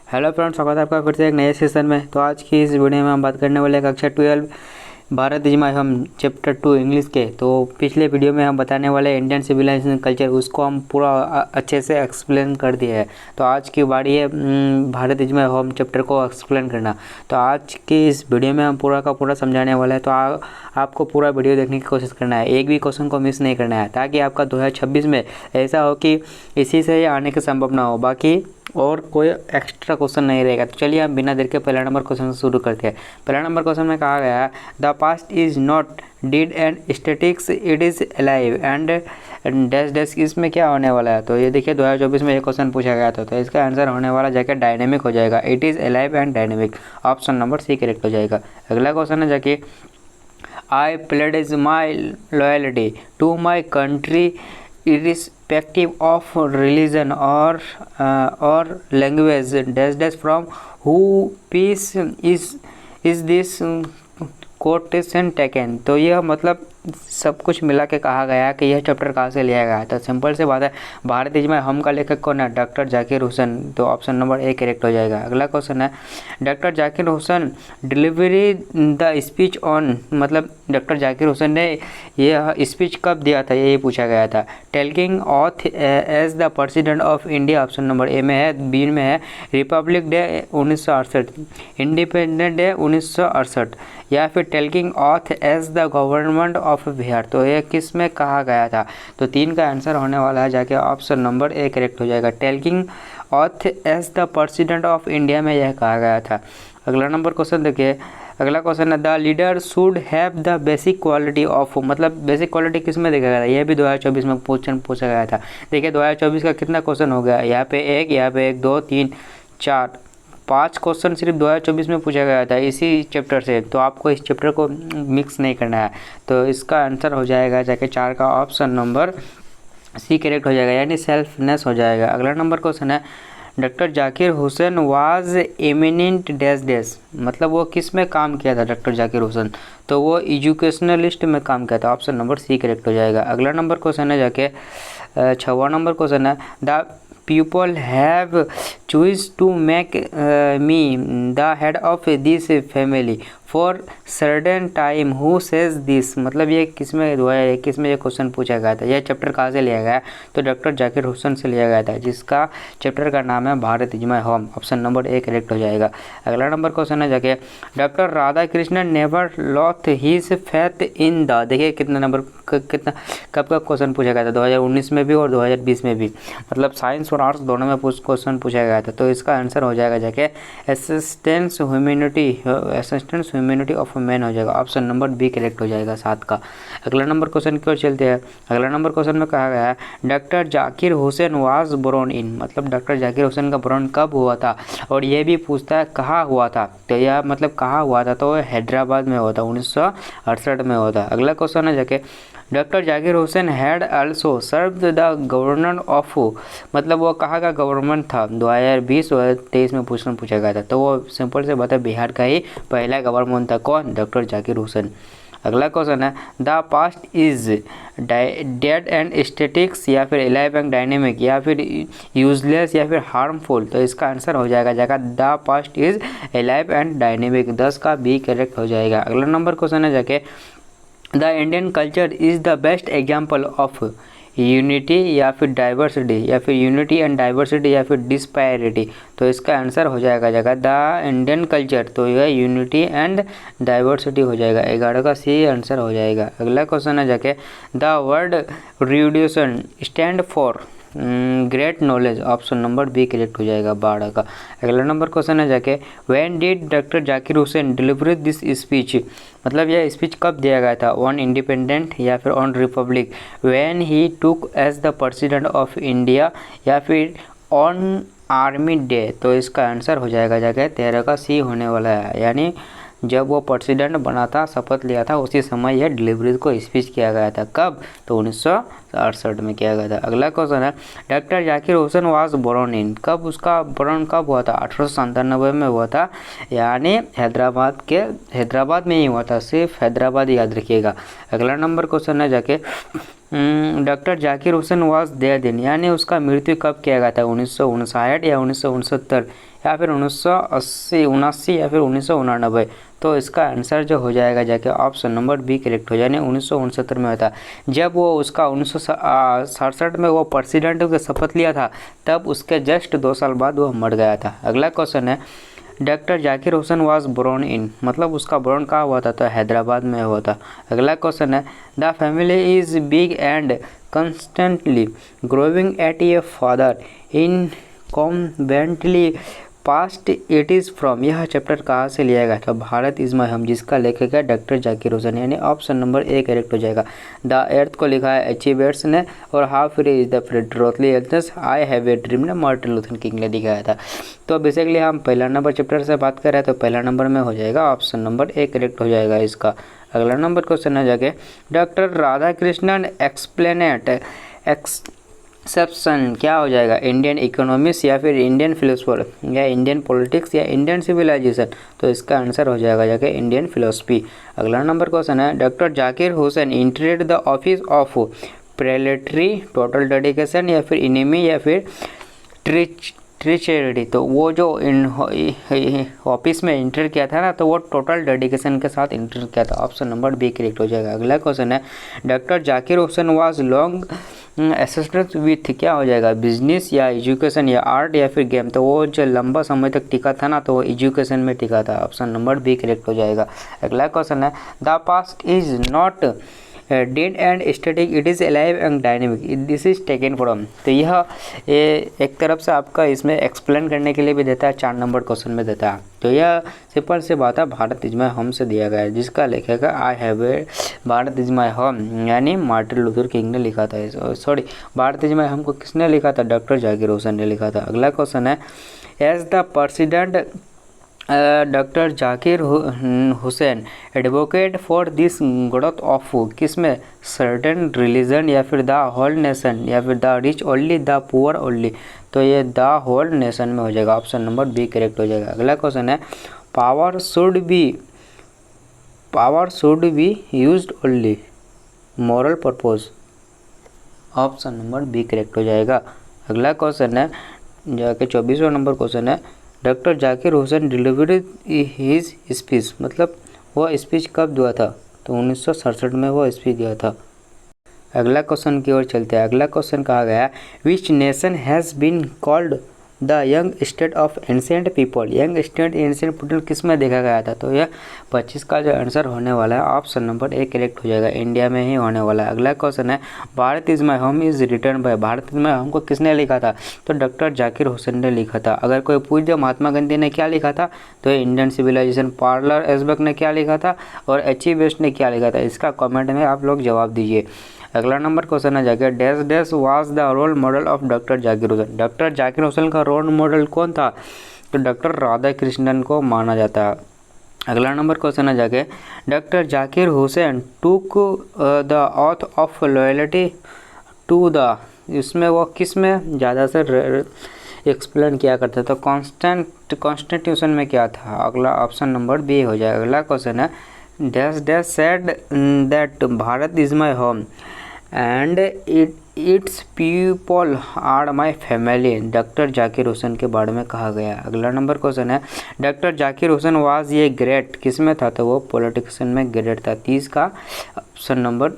Hello friends, स्वागत है आपका फिर से एक नए सेशन में। तो आज की इस वीडियो में हम बात करने वाले कक्षा 12 Bharat is my home chapter 2 English के। तो पिछले वीडियो में हम बताने वाले इंडियन सिविलाइजेशन कल्चर, उसको हम पूरा अच्छे से एक्सप्लेन कर दिया है। तो आज की बारी है Bharat is my home chapter को एक्सप्लेन करना। तो आज की इस वीडियो में हम पूरा का पूरा समझाने वाले हैं। तो आपको पूरा वीडियो देखने की कोशिश करना है, एक भी क्वेश्चन को मिस नहीं करना है, ताकि आपका 2026 में ऐसा हो कि इसी से आने की संभावना हो, बाकी और कोई एक्स्ट्रा क्वेश्चन नहीं रहेगा। तो चलिए हम बिना देर के पहला नंबर क्वेश्चन से शुरू करते हैं। पहला नंबर क्वेश्चन में कहा गया है the past is not did and statics, it is alive and dash dash. इसमें क्या होने वाला है? तो ये देखिए 2024 में ये क्वेश्चन पूछा गया था। तो इसका आंसर होने वाला जाके डायनेमिक हो जाएगा। It is alive and dynamic, option number C correct हो जाएगा। अगला क्वेश्चन है जाके I pledge my loyalty to my country irrespective of religion or language dash dash from who peace is this quotation taken. तो यह मतलब सब कुछ मिला के कहा गया कि यह चैप्टर कहाँ से लिया गया है। तो सिंपल से बात है, भारत इज माय होम का लेखक कौन है? डॉक्टर जाकिर हुसैन। तो ऑप्शन नंबर ए करेक्ट हो जाएगा। अगला क्वेश्चन है doctor Zakir Hussain delivery the speech on, मतलब डॉक्टर जाकिर हुसैन ने यह स्पीच कब दिया था, यही पूछा गया था। Taking oath as the president of India, option number A में है। बी में है रिपब्लिक डे 1968, इंडिपेंडेंट डे 1968, या फिर taking oath as the government of Bihar. तो ये किस में कहा गया था? तो 3 का आंसर होने वाला है जाके ऑप्शन नंबर ए करेक्ट हो जाएगा। Taking oath as the president of India में यह कहा गया था। अगला नंबर क्वेश्चन देखिए। अगला क्वेश्चन है the leader should have the basic quality of, मतलब बेसिक क्वालिटी किस में देखा गया था? यह भी 2024 में पूछा गया था। देखिए 2024 का कितना क्वेश्चन हो गया? यहाँ पे एक, यहाँ पे 1, 2, 3, 4, 5 क्वेश्चन सिर्फ 2024 में पूछा गया था इसी चैप्टर से। तो आपको इस चैप्टर को मिक्स नहीं करना है। तो इसका आंसर हो जाएगा जाके 4 का ऑप्शन नंबर सी करेक्ट हो जाएगा, यानी सेल्फनेस हो जाएगा। अगला नंबर क्वेश्चन है doctor Zakir Hussain was eminent dash dash, मतलब वो किस में काम किया था डॉक्टर जाकिर हुसैन? तो वो एजुकेशनलिस्ट में काम किया था, ऑप्शन नंबर सी करेक्ट हो जाएगा। अगला नंबर क्वेश्चन है जाके 6वां नंबर क्वेश्चन है the people have choose to make me the head of this family for certain time, who says this, मतलब ये किस में 2021 में ये क्वेश्चन पूछा गया था। यह चैप्टर कहाँ से लिया गया है? तो डॉक्टर जाकिर हुसैन से लिया गया था, जिसका चैप्टर का नाम है Bharat is my home, option number A correct हो जाएगा। अगला नंबर क्वेश्चन है जाके doctor Radha Krishnan never lost his faith in the, देखिए कितना नंबर कितना कब का क्वेश्चन पूछा गया था? 2019 में भी और 2020 में भी, मतलब साइंस और आर्ट्स दोनों में क्वेश्चन पूछा गया था। तो इसका आंसर हो जाएगा जाके असिस्टेंस ह्यूमैनिटी ऑफ मैन हो जाएगा, ऑप्शन नंबर बी करेक्ट हो जाएगा 7 का। अगला नंबर क्वेश्चन की ओर चलते हैं। अगला नंबर क्वेश्चन में कहा गया है doctor Zakir Hussain was born in, मतलब डॉक्टर जाकिर हुसैन का बोर्न कब हुआ था? और ये भी पूछता है कहाँ हुआ था। तो यह मतलब कहाँ हुआ था? तो हैदराबाद में हुआ था, 1968 में हुआ था। अगला क्वेश्चन है जाके doctor Zakir Hussain had also served the governor of, मतलब वो कहाँ का गवर्नमेंट था? 2020 और 2023 में पूछा गया था। तो वो सिंपल से बता बिहार का ही पहला गवर्नमेंट था। कौन? डॉक्टर जाकिर हुसैन। अगला क्वेश्चन है the past is dead and statics, या फिर अलाइव एंड डायनेमिक, या फिर यूजलेस, या फिर हार्मफुल। तो इसका आंसर हो जाएगा the past is alive and dynamic, 10 का बी करेक्ट हो जाएगा। अगला नंबर क्वेश्चन है जाके the Indian culture is the best example of unity, या फिर डाइवर्सिटी, या फिर यूनिटी एंड डाइवर्सिटी, या फिर डिस्पैरिटी। तो इसका आंसर हो जाएगा द इंडियन कल्चर, तो यह यूनिटी एंड डाइवर्सिटी हो जाएगा, 11 का सी आंसर हो जाएगा। अगला क्वेश्चन है जाके the word erudition stand for great knowledge, option number B correct हो जाएगा, 12 का। अगला नंबर क्वेश्चन है जाके when did doctor Zakir Hussain deliver this speech, मतलब यह स्पीच कब दिया गया था? ऑन इंडिपेंडेंट, या फिर on republic, when he took as the president of India, या फिर ऑन आर्मी डे। तो इसका आंसर हो जाएगा जाके 13 का सी होने वाला है, यानी जब वो प्रेसिडेंट बना था, शपथ लिया था, उसी समय यह डिलीवरी को स्पीच किया गया था। कब? तो 1968 में किया गया था। अगला क्वेश्चन है doctor Zakir Hussain was born in, कब उसका बोर्न कब हुआ था? 1897 में हुआ था, यानी हैदराबाद में ही हुआ था, सिर्फ हैदराबाद याद रखिएगा। अगला नंबर क्वेश्चन है जाके doctor Zakir Hussain was there दिन, यानी उसका मृत्यु कब किया गया था? 1959 या 1969, या फिर 1980, 79 या फिर 1989। तो इसका आंसर जो हो जाएगा जाके ऑप्शन नंबर बी करेक्ट हो जाए, 1969 में होता। जब वो उसका 1967 में वो प्रेसिडेंट का शपथ लिया था, तब उसके जस्ट 2 साल बाद वो मर गया था। अगला क्वेश्चन है, doctor Zakir Hussain was born in, मतलब उसका बोर्न कहाँ हुआ था, तो हैदराबाद में हुआ था। अगला क्वेश्चन है, the family is big and constantly growing at a father in conventionally past it is from, यह चैप्टर कहाँ से लिया गया था, भारत इज माय होम, जिसका लेखक है डॉक्टर जाकिर हुसैन, यानी ऑप्शन नंबर ए करेक्ट हो जाएगा। द अर्थ को लिखा है एचिबेट्स ने, और हाउ फ्री इज द फ्रेडरोथली एल्थस, आई हैव ए ड्रीम ने मार्टिन लूथर किंग ने दिखाया था। तो बेसिकली हम पहला नंबर चैप्टर से बात कर रहे हैं, तो पहला नंबर में हो जाएगा ऑप्शन नंबर ए करेक्ट हो जाएगा इसका। अगला नंबर क्वेश्चन है जाके, डॉक्टर राधा कृष्णन एक्सप्लेनेट एक्सेप्शन क्या हो जाएगा, इंडियन इकोनॉमिक्स या फिर इंडियन फिलोसफर या इंडियन पॉलिटिक्स या इंडियन सिविलाइजेशन, तो इसका आंसर हो जाएगा जाके इंडियन फिलोसफी। अगला नंबर क्वेश्चन है, doctor Zakir Hussain entered the office of प्रेलेटरी टोटल डेडिकेशन या फिर इनेमी या फिर ट्रिचेरिटी, तो वो जो ऑफिस में इंटर किया था ना, तो वो टोटल डेडिकेशन के साथ इंटर किया था, ऑप्शन नंबर बी करेक्ट हो जाएगा। अगला क्वेश्चन है, doctor Zakir Hussain was long associated with क्या हो जाएगा, बिजनेस या एजुकेशन या आर्ट या फिर गेम, तो वो जो लंबा समय तक टिका था ना, तो वो एजुकेशन में टिका था, ऑप्शन नंबर बी करेक्ट हो जाएगा। अगला क्वेश्चन है, the past is not dead and static, it is alive and dynamic, this is taken from, तो यह एक तरफ से आपका इसमें एक्सप्लेन करने के लिए भी देता है, 4 नंबर क्वेश्चन में देता है। तो यह सिंपल से बात है, भारत इज माय होम से दिया गया है, जिसका लेखक है आई have A Bharat is my home, यानी मार्टिन लूथर किंग ने लिखा था। Sorry, Bharat is my home को किसने लिखा था, डॉक्टर जाकिर हुसैन ने लिखा था। अगला क्वेश्चन है, as the president doctor Zakir Hussain advocate for this growth of किस में, सर्टेन रिलीजन या फिर द होल नेशन या फिर the rich only the poor only, तो ये द होल नेशन में हो जाएगा, ऑप्शन नंबर बी करेक्ट हो जाएगा। अगला क्वेश्चन है, power should be used only moral purpose, option number B correct हो जाएगा। अगला क्वेश्चन है जाके 24वां नंबर क्वेश्चन है, doctor Zakir Hussain delivered his speech, मतलब वो स्पीच कब दिया था, तो 1967 में वो स्पीच दिया था। अगला क्वेश्चन की ओर चलते हैं। अगला क्वेश्चन कहा गया, which nation has been called the young state of ancient people, young state ancient people किस में देखा गया था, तो यह 25 का जो आंसर होने वाला है, ऑप्शन नंबर ए करेक्ट हो जाएगा, इंडिया में ही होने वाला है। अगला क्वेश्चन है, Bharat is my home is return by, Bharat is my home को किसने लिखा था, तो डॉक्टर जाकिर हुसैन ने लिखा था। अगर कोई पूछ दे महात्मा गांधी ने क्या लिखा था, तो इंडियन सिविलाइजेशन, पार्लर एसबेक ने क्या लिखा था और एच.ई. वेस्ट ने क्या लिखा था, इसका कमेंट में आप लोग जवाब दीजिए। अगला नंबर क्वेश्चन है जाके, dash dash was the role model of doctor Zakir Hussain, doctor Zakir Hussain का रोल मॉडल कौन था, तो डॉक्टर राधा कृष्णन को माना जाता है। अगला नंबर क्वेश्चन है जाके, doctor Zakir Hussain took the oath of loyalty to the, इसमें वो किस में ज़्यादा से एक्सप्लेन किया करता था, कॉन्स्टिट्यूशन में क्या था, अगला ऑप्शन नंबर बी हो जाएगा। अगला क्वेश्चन है, dash dash said that Bharat is my home and its people are my family, doctor Zakir Hussain के बारे में कहा गया। अगला नंबर क्वेश्चन है, डॉक्टर जाकिर हुसैन वाज ये ग्रेट किस में था, तो वो पॉलिटिशियन में ग्रेट था, 30 का ऑप्शन नंबर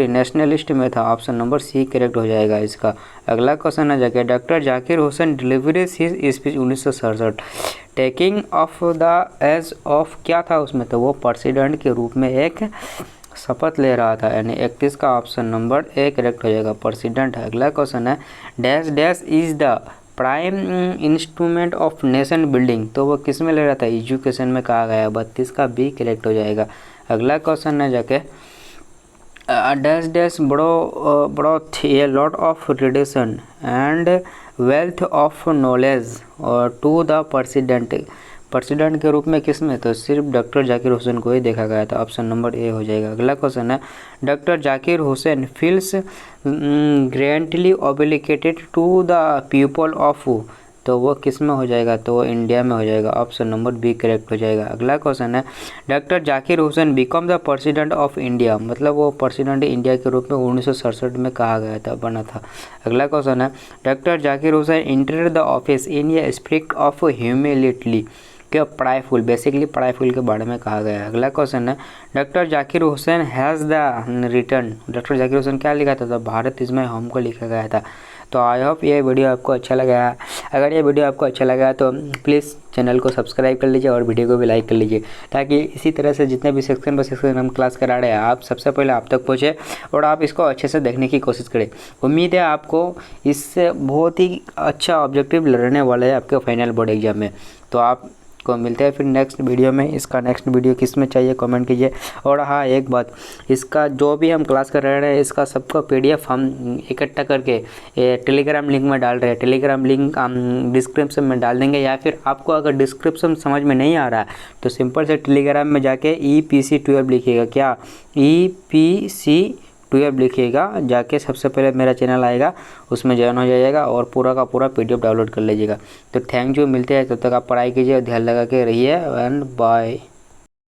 नेशनलिस्ट में था, ऑप्शन नंबर सी करेक्ट हो जाएगा इसका। अगला क्वेश्चन है जाके, doctor Zakir Hussain deliveries his speech 1967 taking of the age of क्या था उसमें, तो वो प्रेसिडेंट के रूप में एक शपथ ले रहा था, यानी 31 का ऑप्शन नंबर ए करेक्ट हो जाएगा, प्रेसिडेंट है। अगला क्वेश्चन है, dash dash is the prime instrument of nation building, तो वो किस में ले रहा था, एजुकेशन में कहा गया, 32 का बी करेक्ट हो जाएगा। अगला क्वेश्चन है जाके, dash dash brought a lot of relation and wealth of knowledge to the president के रूप में किस में, तो सिर्फ डॉक्टर जाकिर हुसैन को ही देखा गया था, ऑप्शन नंबर ए हो जाएगा। अगला क्वेश्चन है, doctor Zakir Hussain feels grandly obligated to the people of, तो वो किस में हो जाएगा, तो वो इंडिया में हो जाएगा। ऑप्शन नंबर बी करेक्ट हो जाएगा। अगला क्वेश्चन है, doctor Zakir Hussain become the president of India, मतलब वो प्रेसिडेंट इंडिया के रूप में 1967 में कहा गया था, बना था। अगला क्वेश्चन है, doctor Zakir Hussain entered the office in a spirit of humility, क्या पढ़ाईफुल, बेसिकली पढ़ाईफुल के बारे में कहा गया है। अगला क्वेश्चन है, doctor Zakir Hussain has the return, doctor Zakir Hussain क्या लिखा था, भारत इज माय होम को लिखा गया था। तो आई होप ये वीडियो आपको अच्छा लगा है। अगर ये वीडियो आपको अच्छा लगा तो प्लीज़ चैनल को सब्सक्राइब कर लीजिए और वीडियो को भी लाइक कर लीजिए, ताकि इसी तरह से जितने भी सेक्शन बाय सेक्शन हम क्लास करा रहे हैं आप सबसे पहले आप तक पहुँचे और आप इसको अच्छे से देखने की कोशिश करें। उम्मीद है आपको इससे बहुत ही अच्छा ऑब्जेक्टिव लड़ने वाला है आपके फाइनल बोर्ड एग्जाम में। तो आप को मिलते हैं फिर नेक्स्ट वीडियो में। इसका नेक्स्ट वीडियो किस में चाहिए कमेंट कीजिए। और हाँ एक बात, इसका जो भी हम क्लास कर रहे हैं इसका सबका PDF हम इकट्ठा करके टेलीग्राम लिंक में डाल रहे हैं। टेलीग्राम लिंक हम डिस्क्रिप्शन में डाल देंगे, या फिर आपको अगर डिस्क्रिप्शन समझ में नहीं आ रहा है तो सिंपल से टेलीग्राम में जाके EPC12 लिखिएगा, क्या EPC12 लिखिएगा, जाके सबसे पहले मेरा चैनल आएगा उसमें ज्वाइन हो जाइएगा और पूरा का पूरा PDF डाउनलोड कर लीजिएगा। तो थैंक यू, मिलते हैं, तब तक आप पढ़ाई कीजिए, ध्यान लगा के रहिए एंड बाय।